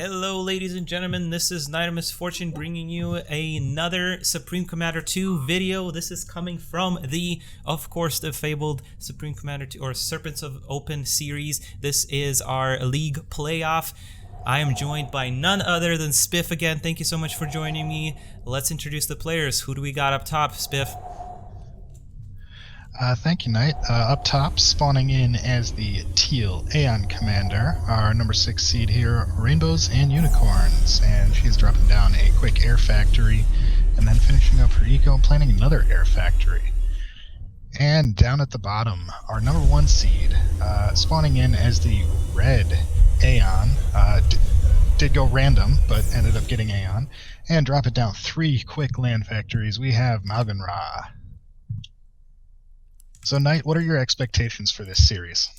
Hello ladies and gentlemen, this is Nite of Misfortune bringing you another Supreme Commander 2 video. This is coming from of course, the fabled Supreme Commander 2 or Serpents of Open series. This is our league playoff. I am joined by none other than Spiff again. Thank you so much for joining me. Let's introduce the players. Who do we got up top, Spiff? Thank you, Nite. Up top, spawning in as the Teal Aeon Commander, our number 6 seed here, Rainbows and Unicorns, and she's dropping down a quick air factory, and then finishing up her eco and planning another air factory. And down at the bottom, our number 1 seed, spawning in as the Red Aeon, did go random, but ended up getting Aeon, and drop it down 3 quick land factories. We have Maugan Ra. So, Nite, what are your expectations for this series?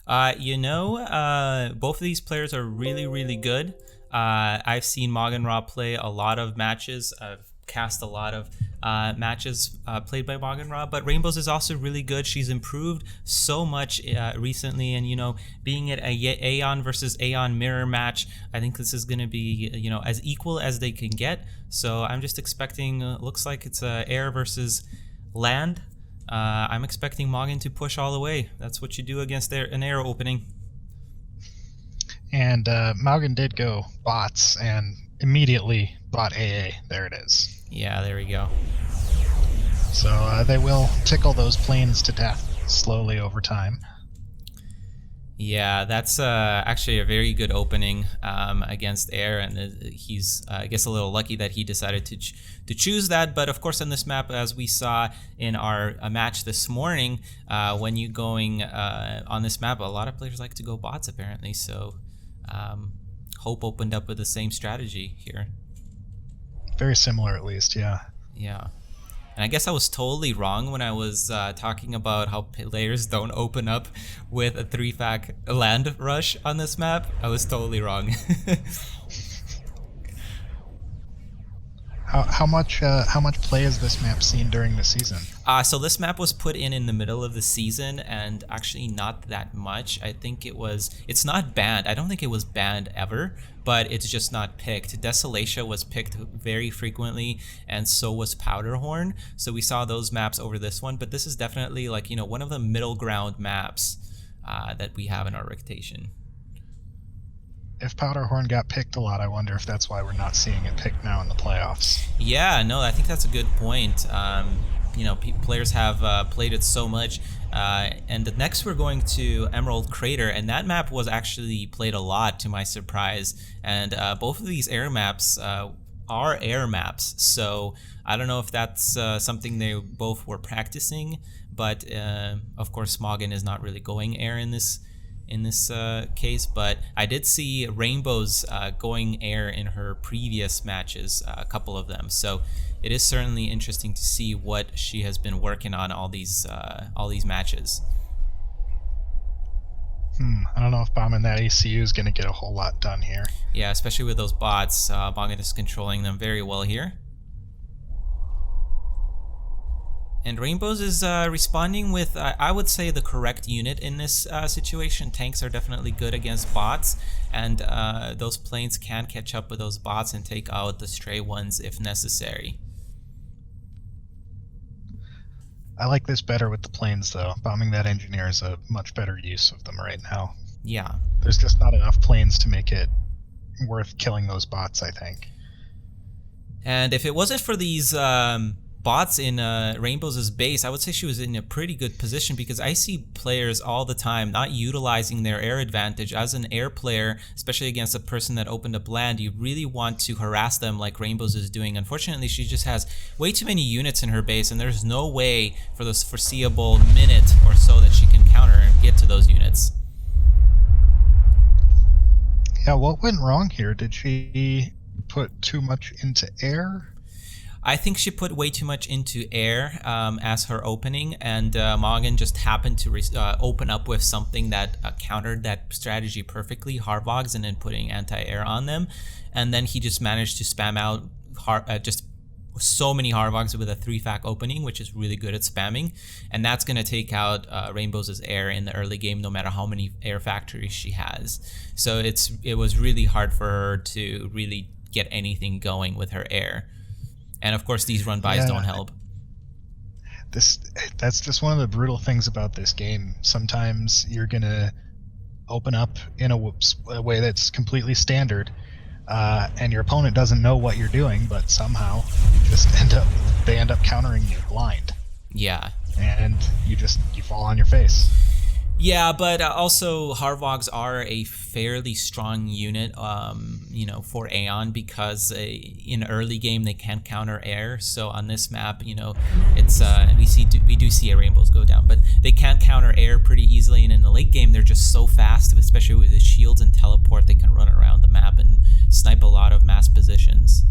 Both of these players are really good. I've seen Maugan Ra play a lot of matches. I've cast a lot of matches played by Maugan Ra, but Rainbows is also really good. She's improved so much recently, and being at a Aeon versus Aeon mirror match, I think this is going to be as equal as they can get. So I'm just expecting, looks like it's air versus land. I'm expecting Maugan to push all the way. That's what you do against an air opening. And Maugan did go bots and immediately bought AA. There it is. Yeah, there we go. So they will tickle those planes to death slowly over time. Yeah, that's actually a very good opening against air, and he's I guess a little lucky that he decided to choose that. But of course, on this map, as we saw in our match this morning, when you going on this map, a lot of players like to go bots apparently. So Hope opened up with the same strategy here. Very similar, at least, yeah. Yeah. And I guess I was totally wrong when I was talking about how players don't open up with a 3-fac land rush on this map. I was totally wrong. How much play has this map seen during the season? So this map was put in the middle of the season, and actually not that much. I think it's not banned. I don't think it was banned ever, but it's just not picked. Desolatia was picked very frequently, and so was Powderhorn. So we saw those maps over this one, but this is definitely one of the middle ground maps that we have in our rotation. If Powderhorn got picked a lot, I wonder if that's why we're not seeing it picked now in the playoffs. Yeah, no, I think that's a good point. Players have played it so much. And next we're going to Emerald Crater, and that map was actually played a lot to my surprise. And both of these air maps are air maps, so I don't know if that's something they both were practicing, but of course Maugan is not really going air in this case, but I did see Rainbows going air in her previous matches, a couple of them. So it is certainly interesting to see what she has been working on all these matches. I don't know if bombing that ACU is going to get a whole lot done here. Yeah, especially with those bots. Maugan is controlling them very well here. And Rainbows is responding with, I would say, the correct unit in this situation. Tanks are definitely good against bots, and those planes can catch up with those bots and take out the stray ones if necessary. I like this better with the planes, though. Bombing that engineer is a much better use of them right now. Yeah. There's just not enough planes to make it worth killing those bots, I think. And if it wasn't for these bots in Rainbows' base, I would say she was in a pretty good position, because I see players all the time not utilizing their air advantage. As an air player, especially against a person that opened up land, you really want to harass them like Rainbows is doing. Unfortunately, she just has way too many units in her base, and there's no way for this foreseeable minute or so that she can counter and get to those units. Yeah, what went wrong here? Did she put too much into air? I think she put way too much into air as her opening, and Maugan just happened to open up with something that countered that strategy perfectly, Harvogs, and then putting anti-air on them, and then he just managed to spam out just so many Harvogs with a 3-fac opening, which is really good at spamming, and that's going to take out Rainbow's air in the early game, no matter how many air factories she has. So it was really hard for her to really get anything going with her air, and of course these run-bys don't help. That's just one of the brutal things about this game. Sometimes you're gonna open up in a way that's completely standard, and your opponent doesn't know what you're doing, but somehow they end up countering you blind. Yeah. And you fall on your face. Yeah, but also Harvogs are a fairly strong unit, for Aeon, because in early game they can counter air. So on this map, it's we do see Rainbows go down, but they can't counter air pretty easily. And in the late game, they're just so fast, especially with the shields and teleport. They can run around the map and snipe a lot of mass positions.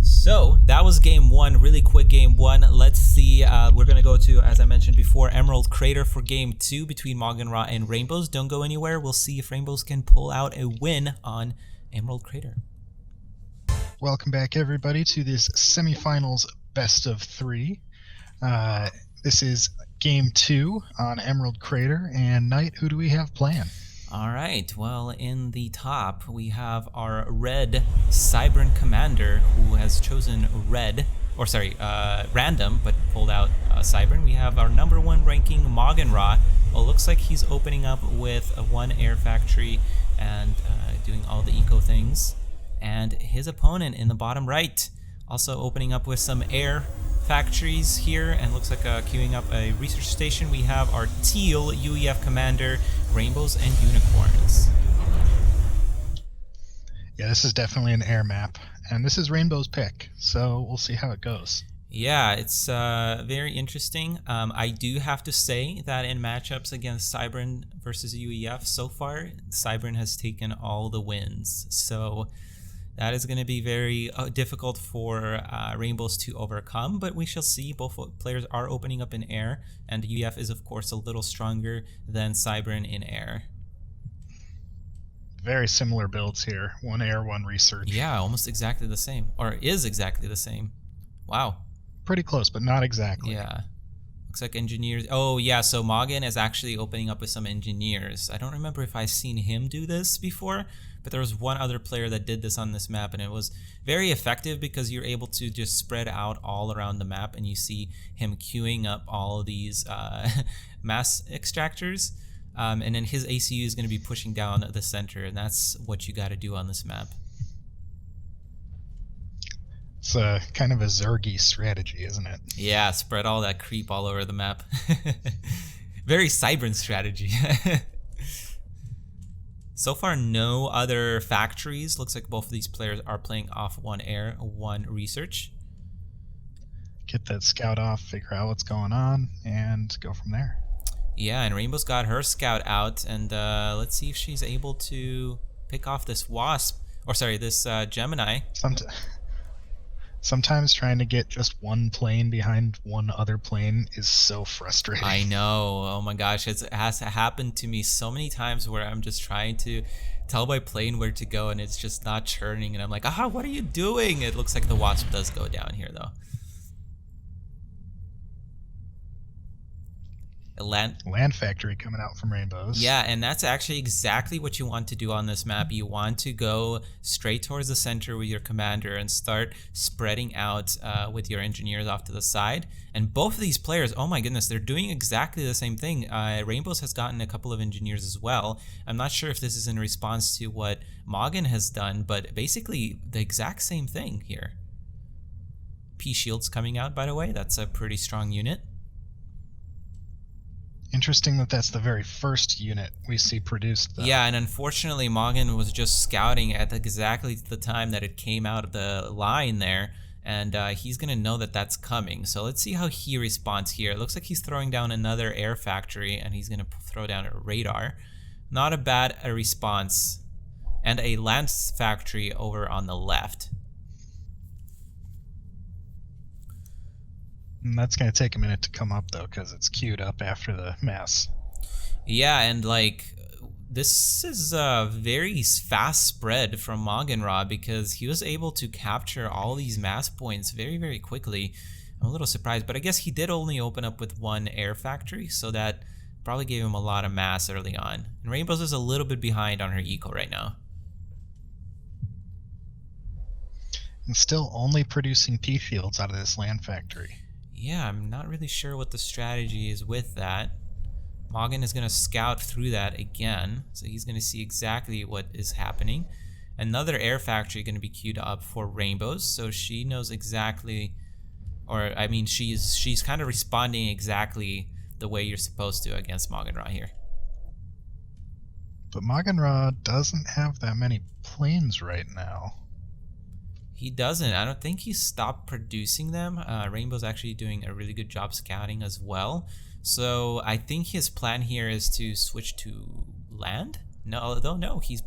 So that was game one, really quick game one. Let's see, we're going to go to, as I mentioned before, Emerald Crater for game two between Maugan Ra and Rainbows. Don't go anywhere. We'll see if Rainbows can pull out a win on Emerald Crater. Welcome back, everybody, to this semifinals best of three. This is game two on Emerald Crater, and Nite, who do we have playing? All right, well, in the top, we have our red Cybern Commander, who has chosen random, but pulled out Cybern. We have our number one ranking Maugan Ra. Well, looks like he's opening up with one air factory and doing all the eco things. And his opponent in the bottom right, also opening up with some air factories here, and looks like queuing up a research station. We have our teal UEF commander, Rainbows and Unicorns. Yeah, this is definitely an air map, and this is Rainbow's pick, so we'll see how it goes. Yeah, it's very interesting. I do have to say that in matchups against Cybern versus UEF, so far, Cybern has taken all the wins. So that is going to be very difficult for Rainbows to overcome, but we shall see. Both players are opening up in air, and UEF is, of course, a little stronger than Cybern in air. Very similar builds here. One air, one research. Yeah, almost exactly the same, or is exactly the same. Wow. Pretty close, but not exactly. Yeah. Looks like engineers. Oh, yeah, so Maugan is actually opening up with some engineers. I don't remember if I've seen him do this before, but there was one other player that did this on this map, and it was very effective because you're able to just spread out all around the map, and you see him queuing up all of these mass extractors, and then his ACU is going to be pushing down the center, and that's what you got to do on this map. It's kind of a Zergy strategy, isn't it? Yeah, spread all that creep all over the map. Very Cybern strategy. So far, no other factories. Looks like both of these players are playing off one air, one research. Get that scout off, figure out what's going on, and go from there. Yeah, and Rainbow's got her scout out, and let's see if she's able to pick off this wasp, or sorry, this Gemini. Sometimes trying to get just one plane behind one other plane is so frustrating. I know. Oh my gosh, it has happened to me so many times where I'm just trying to tell my plane where to go and it's just not churning, and I'm like, aha, what are you doing? It looks like the wasp does go down here though. A land factory coming out from Rainbows. Yeah, and that's actually exactly what you want to do on this map. You want to go straight towards the center with your commander and start spreading out with your engineers off to the side. And both of these players, oh my goodness, they're doing exactly the same thing. Rainbows has gotten a couple of engineers as well. I'm not sure if this is in response to what Maugan has done, but basically the exact same thing here. P Shield's coming out, by the way. That's a pretty strong unit. Interesting that that's the very first unit we see produced, though. Yeah, and unfortunately, Maugan was just scouting at exactly the time that it came out of the line there, and he's going to know that that's coming. So let's see how he responds here. It looks like he's throwing down another air factory, and he's going to throw down a radar. Not a bad response. And a land factory over on the left. And that's going to take a minute to come up, though, because it's queued up after the mass. Yeah, and like this is a very fast spread from MauganRa because he was able to capture all these mass points very, very quickly. I'm a little surprised, but I guess he did only open up with one air factory, so that probably gave him a lot of mass early on. And Rainbows is a little bit behind on her eco right now. And still only producing P fields out of this land factory. Yeah, I'm not really sure what the strategy is with that. Maugan is going to scout through that again, so he's going to see exactly what is happening. Another air factory going to be queued up for Rainbows, so she knows exactly, or I mean, she's kind of responding exactly the way you're supposed to against Maugan Ra here. But Maugan Ra doesn't have that many planes right now. He doesn't. I don't think he stopped producing them. Rainbow's actually doing a really good job scouting as well. So I think his plan here is to switch to land. No, he's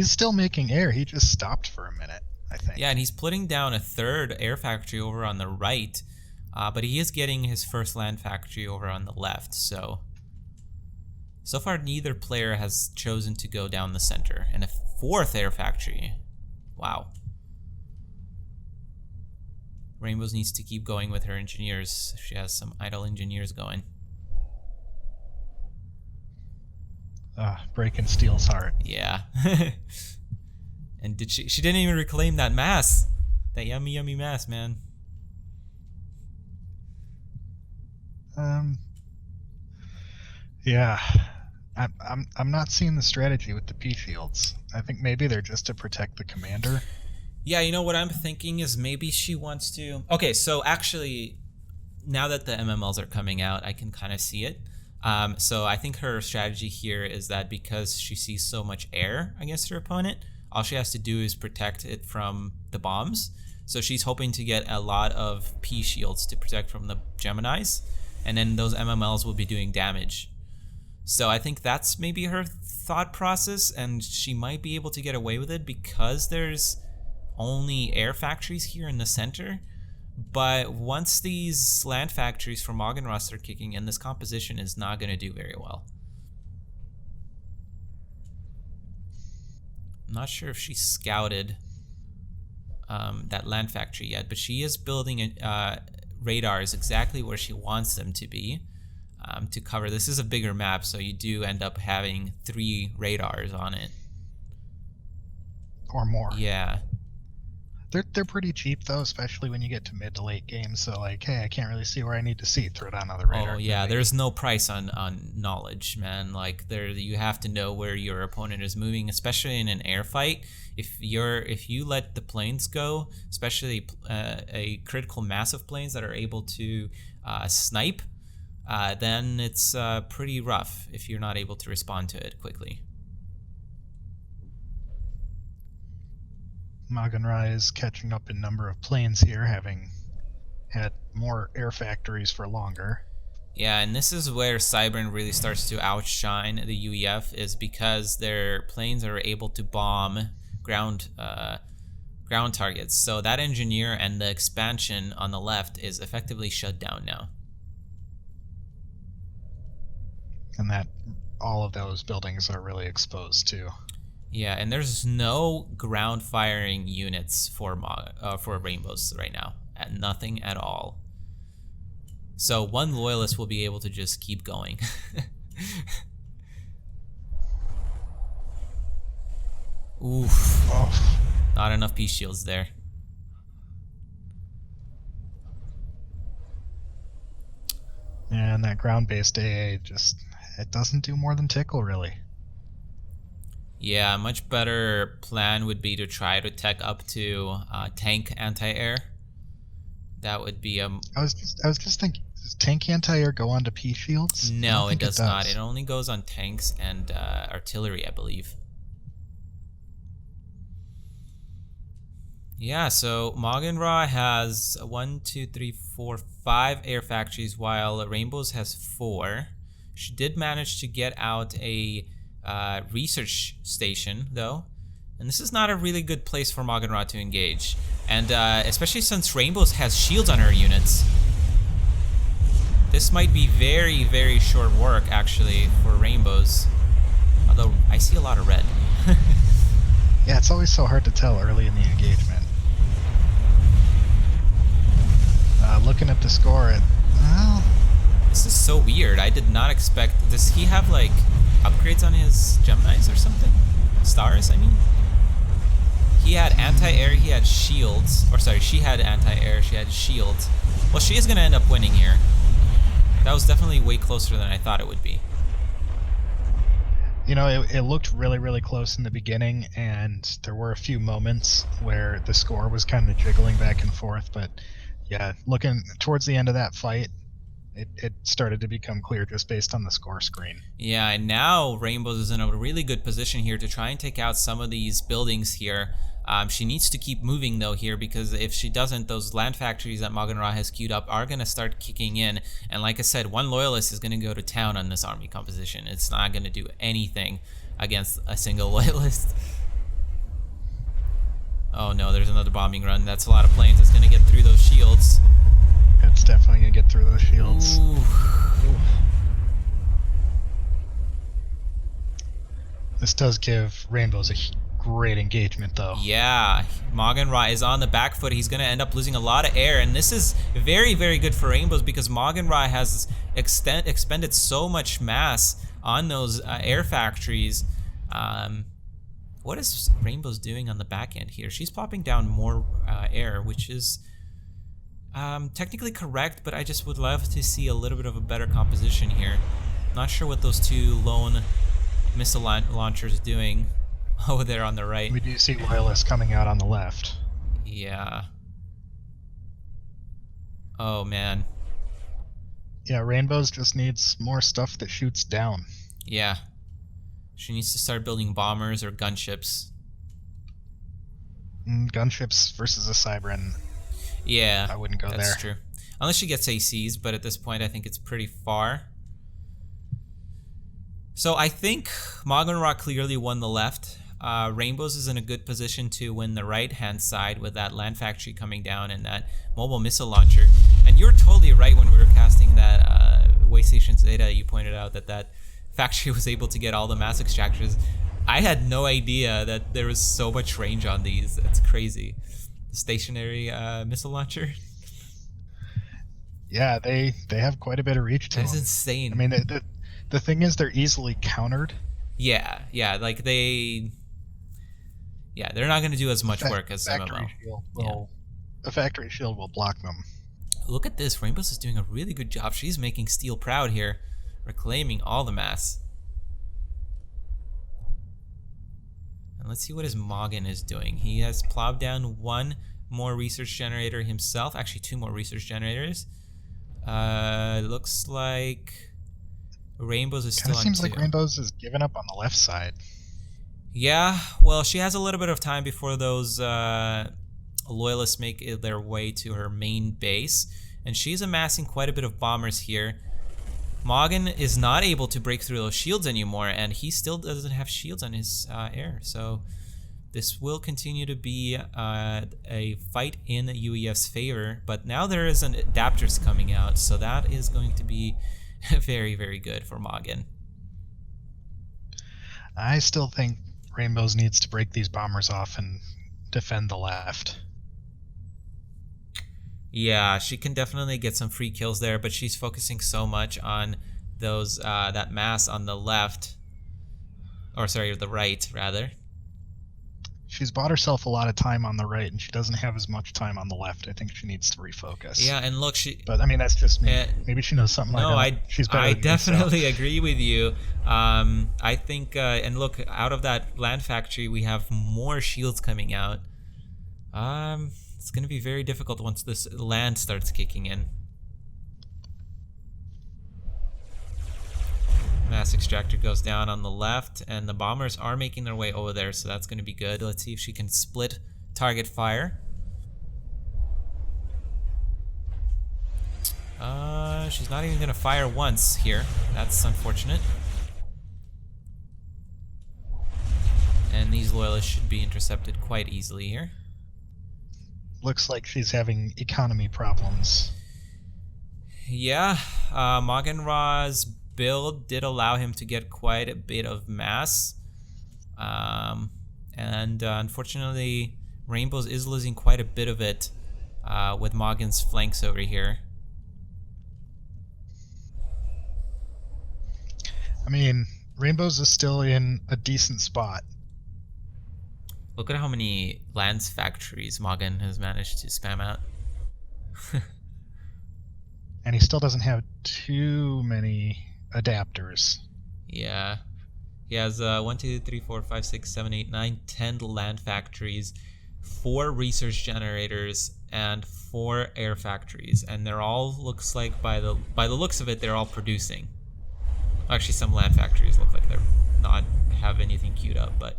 still making air. He just stopped for a minute, I think. Yeah, and he's putting down a third air factory over on the right, but he is getting his first land factory over on the left. So far, neither player has chosen to go down the center, and a fourth air factory. Wow. Rainbows needs to keep going with her engineers. She has some idle engineers going. Breaking Steel's heart. Yeah. And she didn't even reclaim that mass. That yummy mass, man. Yeah. I'm not seeing the strategy with the P fields. I think maybe they're just to protect the commander. Yeah, you know what I'm thinking is maybe she wants to... Okay, so actually, now that the MMLs are coming out, I can kind of see it. So I think her strategy here is that because she sees so much air against her opponent, all she has to do is protect it from the bombs. So she's hoping to get a lot of P shields to protect from the Geminis, and then those MMLs will be doing damage. So I think that's maybe her thought process, and she might be able to get away with it because there's only air factories here in the center. But once these land factories for Maugan Ra start kicking in, this composition is not going to do very well. I'm not sure if she scouted that land factory yet, but she is building radars exactly where she wants them to be to cover. This is a bigger map, so you do end up having 3 radars on it. Or more. Yeah. They're pretty cheap though, especially when you get to mid to late games. So like, hey, I can't really see where I need to see. Throw it on the radar. Oh yeah, there's no price on knowledge, man. Like you have to know where your opponent is moving, especially in an air fight. If you let the planes go, especially a critical mass of planes that are able to snipe, then it's pretty rough if you're not able to respond to it quickly. Maugan Ra is catching up in number of planes here, having had more air factories for longer. Yeah, and this is where Cybern really starts to outshine the UEF, is because their planes are able to bomb ground targets. So that engineer and the expansion on the left is effectively shut down now. And that all of those buildings are really exposed too. Yeah, and there's no ground firing units for Rainbows right now, nothing at all. So one loyalist will be able to just keep going. Oof, oh. Not enough peace shields there. And that ground-based AA it doesn't do more than tickle really. Yeah, a much better plan would be to try to tech up to tank anti-air. That would be a... I was just thinking, does tank anti-air go onto P shields? No, it does not. It only goes on tanks and artillery, I believe. Yeah, so Maugan Ra has 1, 2, 3, 4, 5 air factories, while Rainbows has 4. She did manage to get out a research station though, and this is not a really good place for Maugan Ra to engage, and especially since Rainbows has shields on her units, this might be very, very short work actually for Rainbows. although I see a lot of red. Yeah, it's always so hard to tell early in the engagement. Looking at the score, well, This is so weird. I did not expect. Does he have like upgrades on his Geminis or something? Stars, I mean. He had anti-air. He had shields. Or sorry, she had anti-air. She had shields. Well, she is gonna end up winning here. That was definitely way closer than I thought it would be. You know, it looked really, really close in the beginning, and there were a few moments where the score was kind of jiggling back and forth, but yeah, looking towards the end of that fight, it started to become clear just based on the score screen. Yeah, and now Rainbows is in a really good position here to try and take out some of these buildings here. She needs to keep moving though here, because if she doesn't, those land factories that Maugan Ra has queued up are going to start kicking in. And like I said, one loyalist is going to go to town on this army composition. It's not going to do anything against a single loyalist. Oh no, there's another bombing run. That's a lot of planes. It's going to get through those shields. It's definitely going to get through those shields. Ooh. This does give Rainbows a great engagement, though. Yeah, Maugan Ra is on the back foot. He's going to end up losing a lot of air, and this is very, very good for Rainbows because Maugan Ra has expended so much mass on those air factories. What is Rainbows doing on the back end here? She's popping down more air, which is technically correct, but I just would love to see a little bit of a better composition here. Not sure what those two lone missile launchers doing over there on the right. We do see loyalists coming out on the left. Yeah. Oh man. Yeah, Rainbows just needs more stuff that shoots down. Yeah. She needs to start building bombers or gunships. Gunships versus a Cybran. Yeah, I wouldn't go there. That's true. Unless she gets ACs, but at this point I think it's pretty far. So I think Maugan Ra clearly won the left. Rainbows is in a good position to win the right-hand side with that land factory coming down and that mobile missile launcher. And you're totally right, when we were casting that Station Zeta, you pointed out that that factory was able to get all the mass extractors. I had no idea that there was so much range on these. That's crazy. The stationary missile launcher. Yeah, they have quite a bit of reach to them. That's insane. I mean, the thing is, they're easily countered. Yeah, like they're not going to do as much work as MMO. A factory shield will block them. Look at this. Rainbows is doing a really good job. She's making Steel proud here, reclaiming all the mass. And let's see what his Maugan is doing. He has plowed down one more research generator himself. Actually, two more research generators. Looks like Rainbows is still on two. Kind of seems like Rainbows has given up on the left side. Yeah, well, she has a little bit of time before those loyalists make their way to her main base, and she's amassing quite a bit of bombers here. Maugan is not able to break through those shields anymore, and he still doesn't have shields on his air, so this will continue to be a fight in UEF's favor, but now there is an adapters coming out, so that is going to be very, very good for Maugan. I still think Rainbows needs to break these bombers off and defend the left. Yeah, she can definitely get some free kills there, but she's focusing so much on those that mass on the left, or sorry, the right rather. She's bought herself a lot of time on the right, and she doesn't have as much time on the left. I think she needs to refocus. Yeah, and look, But I mean, that's just me. Maybe she knows something. No, she's better I than definitely me, so. agree with you. I think, and look, out of that land factory, we have more shields coming out. It's going to be very difficult once this land starts kicking in. Mass extractor goes down on the left, and the bombers are making their way over there, so that's going to be good. Let's see if she can split target fire. She's not even going to fire once here. That's unfortunate. And these loyalists should be intercepted quite easily here. Looks like she's having economy problems. Yeah, Maugan Ra's build did allow him to get quite a bit of mass. And unfortunately, Rainbows is losing quite a bit of it with Maugan's flanks over here. I mean, Rainbows is still in a decent spot. Look at how many Lance factories Maugan has managed to spam out. And he still doesn't have too many adapters. Yeah. He has 1, 2, 3, 4, 5, 6, 7, 8, 9, 10 land factories, 4 research generators, and 4 air factories. And they're all, looks like, by the looks of it, they're all producing. Actually, some land factories look like they're not have anything queued up, but...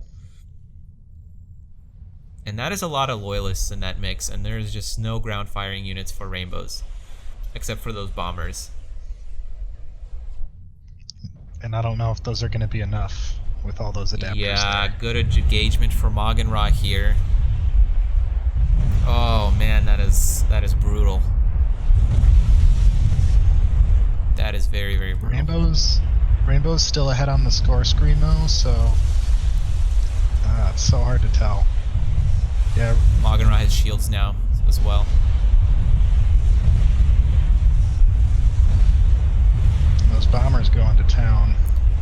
And that is a lot of loyalists in that mix, and there's just no ground firing units for Rainbows, except for those bombers. And I don't know if those are going to be enough with all those adapters. Yeah, there. good engagement for Maugan Ra here. Oh man, that is brutal. That is very, very brutal. Rainbow's still ahead on the score screen though, so it's so hard to tell. Yeah, Maugan Ra has shields now as well. Those bombers going to town.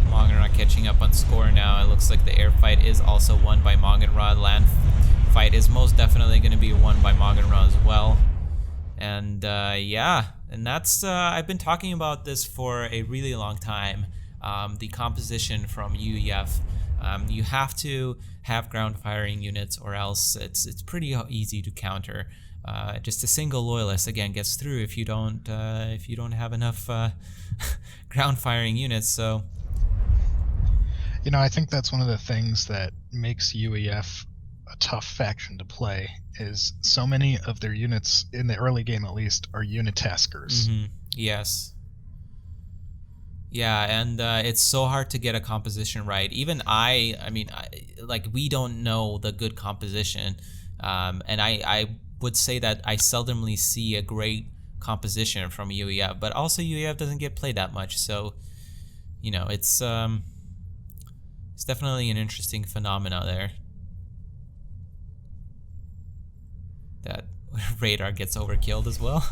Maugan Ra catching up on score now. It looks like the air fight is also won by Maugan Ra. The land fight is most definitely going to be won by Maugan Ra as well. And yeah, and that's I've been talking about this for a really long time. The composition from UEF. You have to have ground firing units, or else it's pretty easy to counter. Just a single loyalist again gets through if you don't have enough ground firing units. So, you know, I think that's one of the things that makes UEF a tough faction to play. Is so many of their units in the early game, at least, are unitaskers. Mm-hmm. Yes. Yeah, and it's so hard to get a composition right. Even I mean, we don't know the good composition, and I would say that I seldomly see a great composition from UEF, but also UEF doesn't get played that much, so you know it's definitely an interesting phenomena there. That radar gets overkilled as well.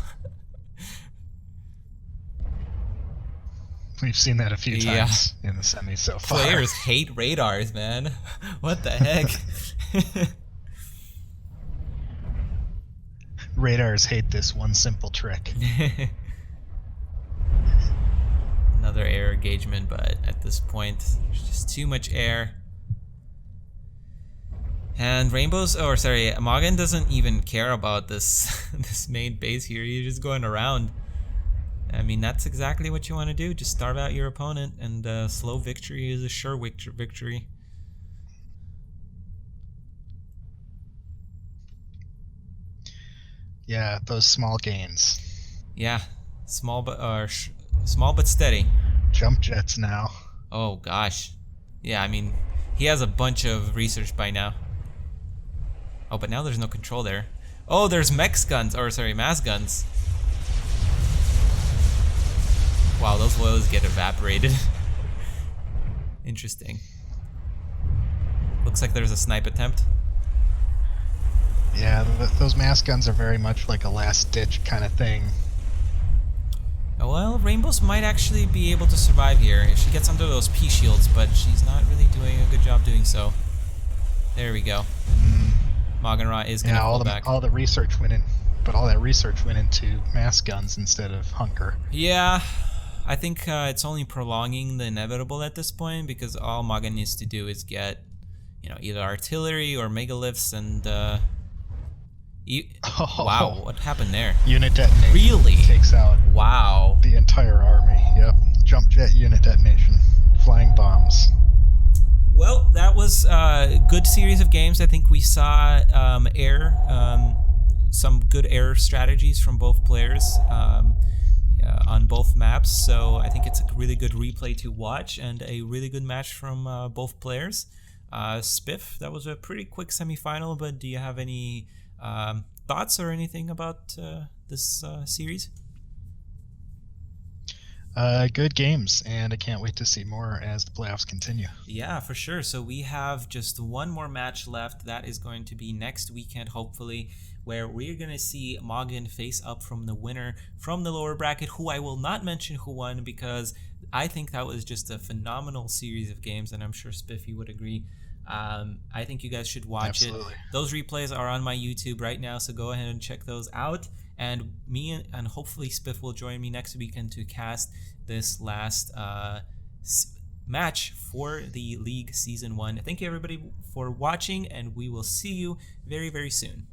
We've seen that a few times in the semi so far. Players hate radars, man. What the heck? Radars hate this one simple trick. Another air engagement, but at this point, there's just too much air. And Maugan doesn't even care about this this main base here. You're just going around. I mean, that's exactly what you want to do. Just starve out your opponent, and slow victory is a sure victory. Yeah, those small gains. Yeah, small but steady. Jump jets now. Oh gosh, yeah. I mean, he has a bunch of research by now. Oh, but now there's no control there. Oh, there's mass guns. Wow, those loyals get evaporated. Interesting. Looks like there's a snipe attempt. Yeah, those mass guns are very much like a last-ditch kind of thing. Well, Rainbows might actually be able to survive here if she gets under those P shields, but she's not really doing a good job doing so. There we go. Maugan Ra is going to pull back. All the research went in, but all that research went into mass guns instead of hunker. Yeah, I think it's only prolonging the inevitable at this point, because all Maugan needs to do is get, you know, either artillery or megaliths and. Wow, what happened there? Unit detonation. Really? Takes out. Wow. The entire army. Yep. Jump jet unit detonation. Flying bombs. Well, that was a good series of games. I think we saw some good air strategies from both players on both maps. So I think it's a really good replay to watch and a really good match from both players. Spiff, that was a pretty quick semifinal, but do you have any thoughts or anything about this series? Good games, and I can't wait to see more as the playoffs continue. Yeah, for sure. So we have just one more match left. That is going to be next weekend, hopefully, where we're going to see Maugan face up from the winner from the lower bracket, who I will not mention who won because I think that was just a phenomenal series of games, and I'm sure Spiffy would agree. I think you guys should watch Absolutely. it. Those replays are on my YouTube right now, so go ahead and check those out. And me and hopefully Spiff will join me next weekend to cast this last match for the league season 1. Thank you everybody for watching, and we will see you very, very soon.